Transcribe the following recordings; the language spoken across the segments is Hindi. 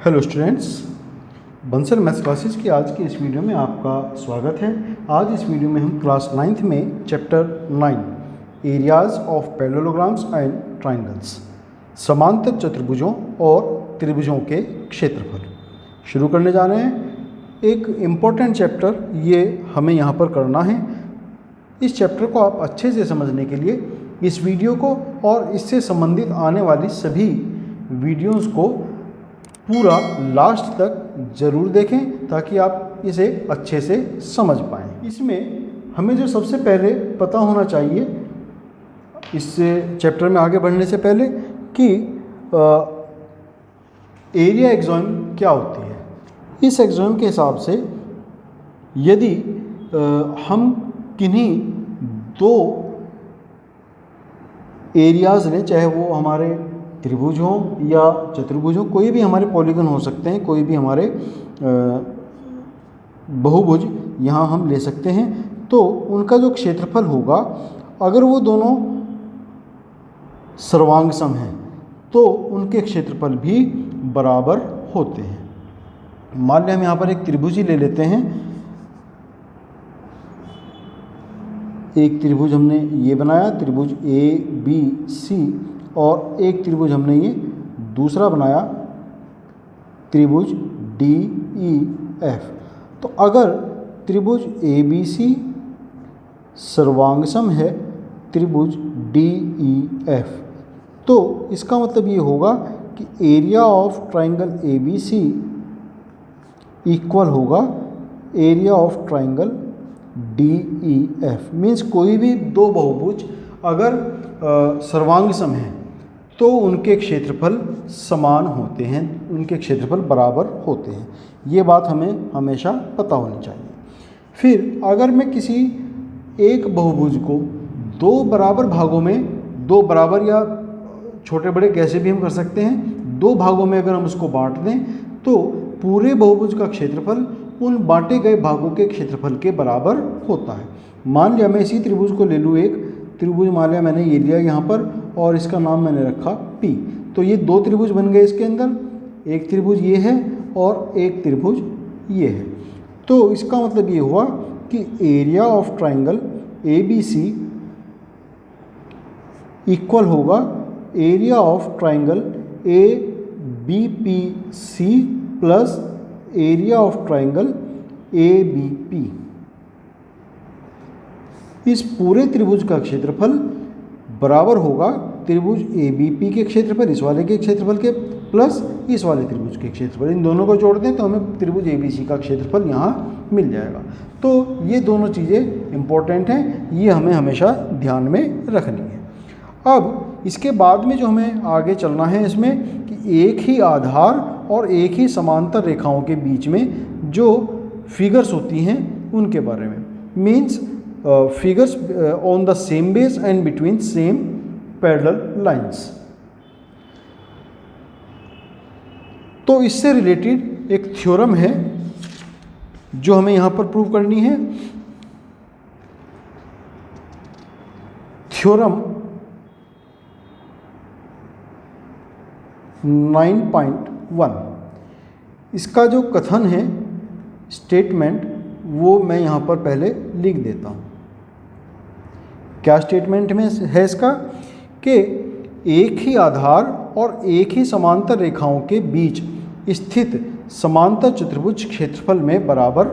Hello students, Bansal maths classes की आज की इस वीडियो में आपका स्वागत है। आज इस वीडियो में हम क्लास 9th में chapter 9 areas of parallelograms and triangles, समांतर चतुर्भुजों और त्रिभुजों के क्षेत्रफल शुरू करने जा रहे हैं। एक इम्पॉर्टेंट चैप्टर ये हमें यहाँ पर करना है। इस चैप्टर को आप अच्छे से समझने के लिए इस वीडियो को और इससे संबंधित आने वाली सभी वीडियोज़ को पूरा लास्ट तक ज़रूर देखें ताकि आप इसे अच्छे से समझ पाएँ। इसमें हमें जो सबसे पहले पता होना चाहिए इस चैप्टर में आगे बढ़ने से पहले कि एरिया एक्सॉम क्या होती है। इस एक्सॉम के हिसाब से यदि हम किन्हीं दो एरियाज़ लें, चाहे वो हमारे त्रिभुज हों या चतुर्भुज हों, कोई भी हमारे पॉलीगन हो सकते हैं, कोई भी हमारे बहुभुज यहाँ हम ले सकते हैं, तो उनका जो क्षेत्रफल होगा अगर वो दोनों सर्वांग सम हैं तो उनके क्षेत्रफल भी बराबर होते हैं। मान लें हम यहाँ पर एक त्रिभुज ही ले लेते हैं। एक त्रिभुज हमने ये बनाया, त्रिभुज ABC, और एक त्रिभुज हमने ये दूसरा बनाया, त्रिभुज DEF। तो अगर त्रिभुज ABC सर्वांगसम है त्रिभुज DEF, तो इसका मतलब ये होगा कि area of triangle ABC equal होगा area of triangle DEF। Means कोई भी दो बहुभुज अगर सर्वांगसम हैं तो उनके क्षेत्रफल समान होते हैं, उनके क्षेत्रफल बराबर होते हैं। ये बात हमें हमेशा पता होनी चाहिए। फिर अगर मैं किसी एक बहुभुज को दो बराबर भागों में, दो बराबर या छोटे बड़े कैसे भी हम कर सकते हैं, दो भागों में अगर हम उसको बांट दें तो पूरे बहुभुज का क्षेत्रफल उन बांटे गए भागों के क्षेत्रफल के बराबर होता है। मान लिया मैं इसी त्रिभुज को ले लूँ, एक त्रिभुज मान लिया मैंने ये लिया यहाँ पर और इसका नाम मैंने रखा P। तो ये दो त्रिभुज बन गए इसके अंदर, एक त्रिभुज ये है और एक त्रिभुज ये है। तो इसका मतलब ये हुआ कि area of triangle ABC equal होगा area of triangle ABPC plus area of triangle ABP। इस पूरे त्रिभुज का क्षेत्रफल बराबर होगा त्रिभुज ABP के क्षेत्रफल, इस वाले के क्षेत्रफल के, प्लस इस वाले त्रिभुज के क्षेत्रफल। इन दोनों को जोड़ दें तो हमें त्रिभुज ABC का क्षेत्रफल यहाँ मिल जाएगा। तो ये दोनों चीज़ें इम्पोर्टेंट हैं, ये हमें हमेशा ध्यान में रखनी है। अब इसके बाद में जो हमें आगे चलना है इसमें कि एक ही आधार और एक ही समांतर रेखाओं के बीच में जो फिगर्स होती हैं उनके बारे में। Means figures on the same base and between same parallel lines। तो इससे रिलेटेड एक थ्योरम है जो हमें यहाँ पर प्रूव करनी है। थ्योरम 9.1, इसका जो कथन है, स्टेटमेंट, वो मैं यहाँ पर पहले लिख देता हूँ। क्या स्टेटमेंट में है इसका कि एक ही आधार और एक ही समांतर रेखाओं के बीच स्थित समांतर चतुर्भुज क्षेत्रफल में बराबर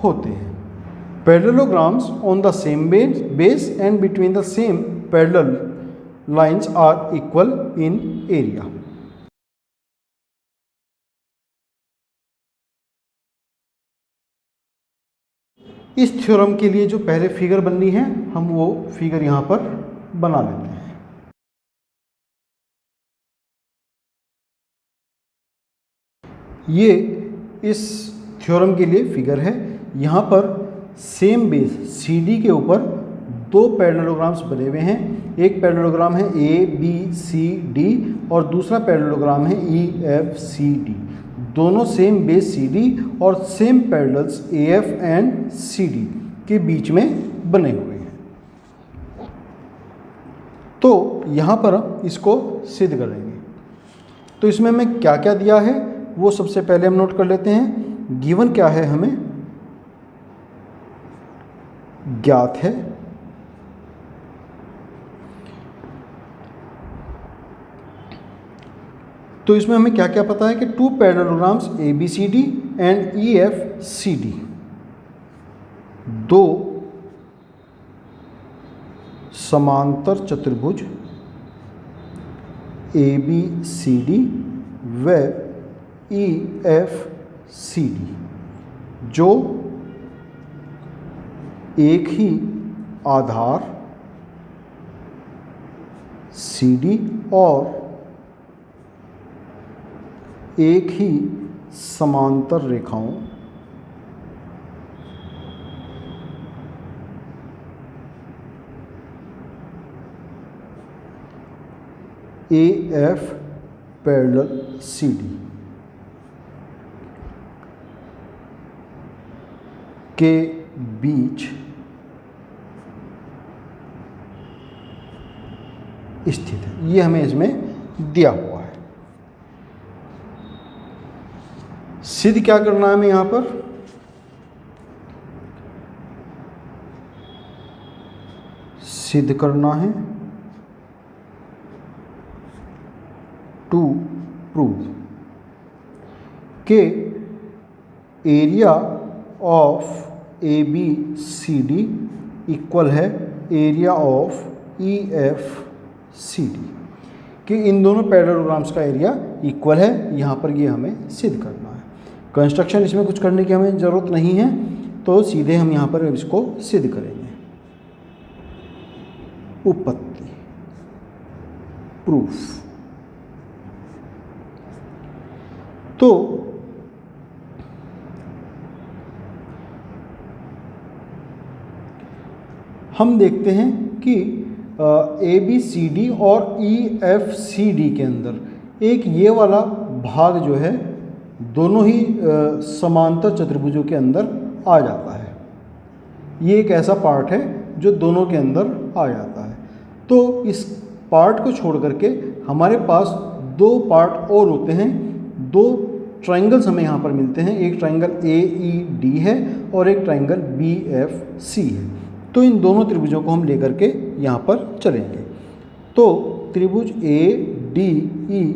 होते हैं। Parallelograms on the same base and between the same parallel lines are equal in area. इस थ्योरम के लिए जो पहले फिगर बननी है हम वो फिगर यहाँ पर बना लेते हैं। ये इस थ्योरम के लिए फिगर है। यहाँ पर सेम बेस CD के ऊपर दो पैरेललोग्राम्स बने हुए हैं। एक पैरेललोग्राम है ABCD और दूसरा पैरेललोग्राम है EFCD। दोनों सेम बेस CD और same parallels AF and CD के बीच में बने हुए हैं। तो यहाँ पर हम इसको सिद्ध करेंगे। तो इसमें मैं क्या क्या दिया है वो सबसे पहले हम नोट कर लेते हैं। गिवन क्या है, हमें ज्ञात है तो इसमें हमें क्या क्या पता है कि two parallelograms ABCD and EFCD, दो समांतर चतुर्भुज ABCD व EFCD जो एक ही आधार CD और एक ही समांतर रेखाओं AF पैरेलल CD के बीच स्थित है। ये हमें इसमें दिया हुआ है। सिद्ध क्या करना है हमें यहाँ पर, सिद्ध करना है टू प्रूव के एरिया ऑफ ABCD इक्वल है एरिया ऑफ EFCD, कि इन दोनों पैरेललोग्राम्स का एरिया इक्वल है। यहाँ पर ये हमें सिद्ध करना है। कंस्ट्रक्शन इसमें कुछ करने की हमें ज़रूरत नहीं है, तो सीधे हम यहाँ पर इसको सिद्ध करेंगे। उपपत्ति, प्रूफ। तो हम देखते हैं कि ABCD और EFCD के अंदर एक ये वाला भाग जो है दोनों ही समांतर चतुर्भुजों के अंदर आ जाता है। ये एक ऐसा पार्ट है जो दोनों के अंदर आ जाता है। तो इस पार्ट को छोड़ करके हमारे पास दो पार्ट और होते हैं, दो ट्रायंगल्स हमें यहाँ पर मिलते हैं। एक ट्रायंगल AED है और एक ट्रायंगल BFC है। तो इन दोनों त्रिभुजों को हम लेकर के यहाँ पर चलेंगे। तो त्रिभुज ADE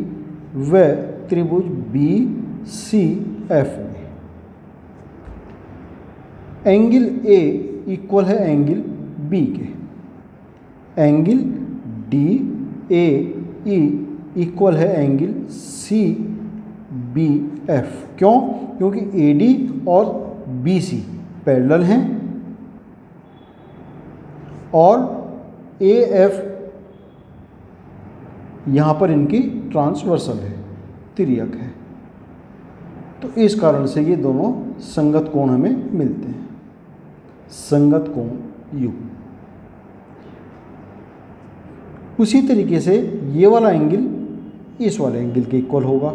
व त्रिभुज BCF में एंगल A इक्वल है एंगल B के, एंगल DAE इक्वल है एंगल CBF। क्यों? क्योंकि AD और BC पैरेलल हैं और AF यहाँ पर इनकी ट्रांसवर्सल है, तिर्यक है। तो इस कारण से ये दोनों संगत कोण हमें मिलते हैं, संगत कोण युग्म। उसी तरीके से ये वाला एंगल इस वाले एंगल के इक्वल होगा।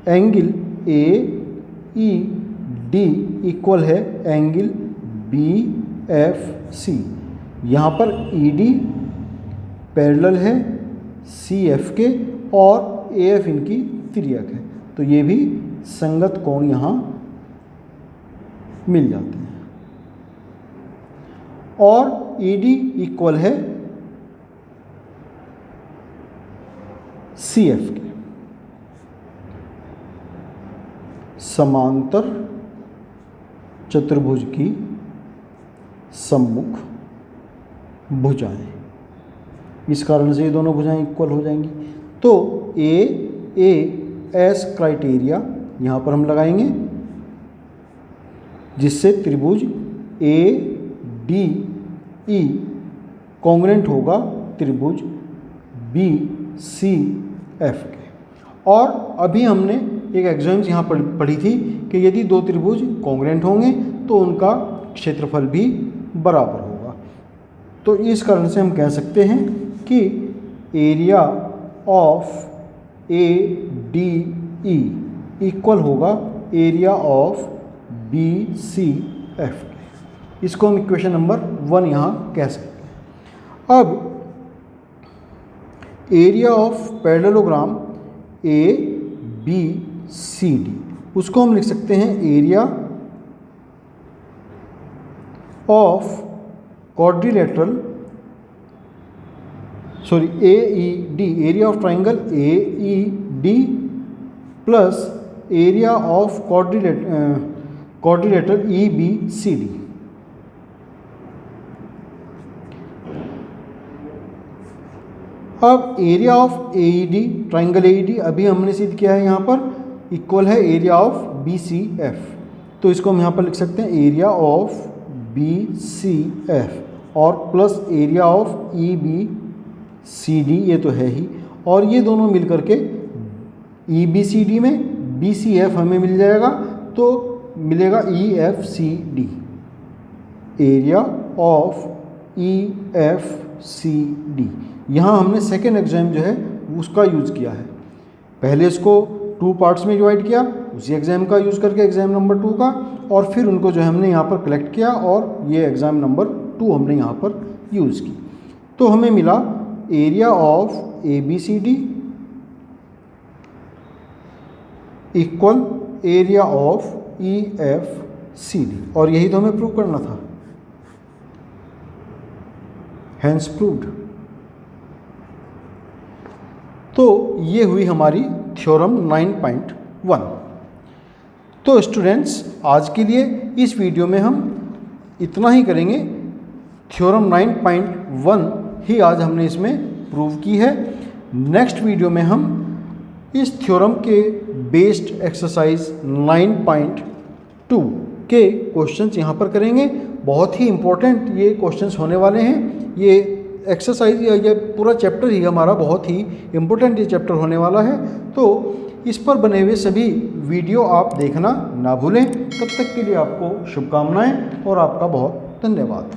एंगल AED इक्वल है एंगल BFC। यहाँ पर ED पैरेलल है CF के और AF इनकी तिर्यक है, तो ये भी संगत कोण यहाँ मिल जाते हैं। और ED इक्वल है CF के। समांतर चतुर्भुज की सम्मुख भुजाएं, इस कारण से ये दोनों भुजाएं इक्वल हो जाएंगी। तो AS क्राइटेरिया यहाँ पर हम लगाएंगे, जिससे त्रिभुज ADE कॉन्ग्रेंट होगा त्रिभुज BCF के। और अभी हमने एक एग्जाम्स यहाँ पर पढ़ी थी कि यदि दो त्रिभुज कॉन्ग्रेंट होंगे तो उनका क्षेत्रफल भी बराबर होगा। तो इस कारण से हम कह सकते हैं कि एरिया ऑफ ADE इक्वल होगा एरिया ऑफ BCF के। इसको हम इक्वेशन नंबर 1 यहाँ कह सकते हैं। अब area of parallelogram ABCD C D, उसको हम लिख सकते हैं area of quadrilateral A E D, area of triangle A E D plus area of quadrilateral E B C D. अब area of A E D, triangle A E D अभी हमने सिद्ध किया है यहाँ पर, इक्वल है area of B C F. तो इसको हम यहाँ पर लिख सकते हैं area of B C F और plus area of E B C D, ये तो है ही, और ये दोनों मिल करके ई बी सी डी में बी सी एफ हमें मिल जाएगा, तो मिलेगा E F C D, area of E F C D. यहाँ हमने सेकेंड एग्जाम जो है उसका यूज़ किया है, पहले इसको 2 पार्ट्स में डिवाइड किया उसी एग्जाम का यूज़ करके, एग्जाम नंबर 2 का, और फिर उनको जो है हमने यहाँ पर कलेक्ट किया और ये एग्ज़ाम नंबर 2 हमने यहाँ पर यूज़ की। तो हमें मिला area of A B C D equal area of E F C D, और यही तो हमें प्रूव करना था, हैंस प्रूव्ड। तो ये हुई हमारी थ्योरम 9.1। तो स्टूडेंट्स आज के लिए इस वीडियो में हम इतना ही करेंगे, थ्योरम 9.1 ही आज हमने इसमें प्रूव की है। नेक्स्ट वीडियो में हम इस थ्योरम के बेस्ड एक्सरसाइज 9.2 के क्वेश्चंस यहाँ पर करेंगे। बहुत ही इम्पोर्टेंट ये क्वेश्चंस होने वाले हैं। ये एक्सरसाइज या ये पूरा चैप्टर ही हमारा बहुत ही इम्पोर्टेंट ये चैप्टर होने वाला है। तो इस पर बने हुए सभी वीडियो आप देखना ना भूलें। तब तक के लिए आपको शुभकामनाएं और आपका बहुत धन्यवाद।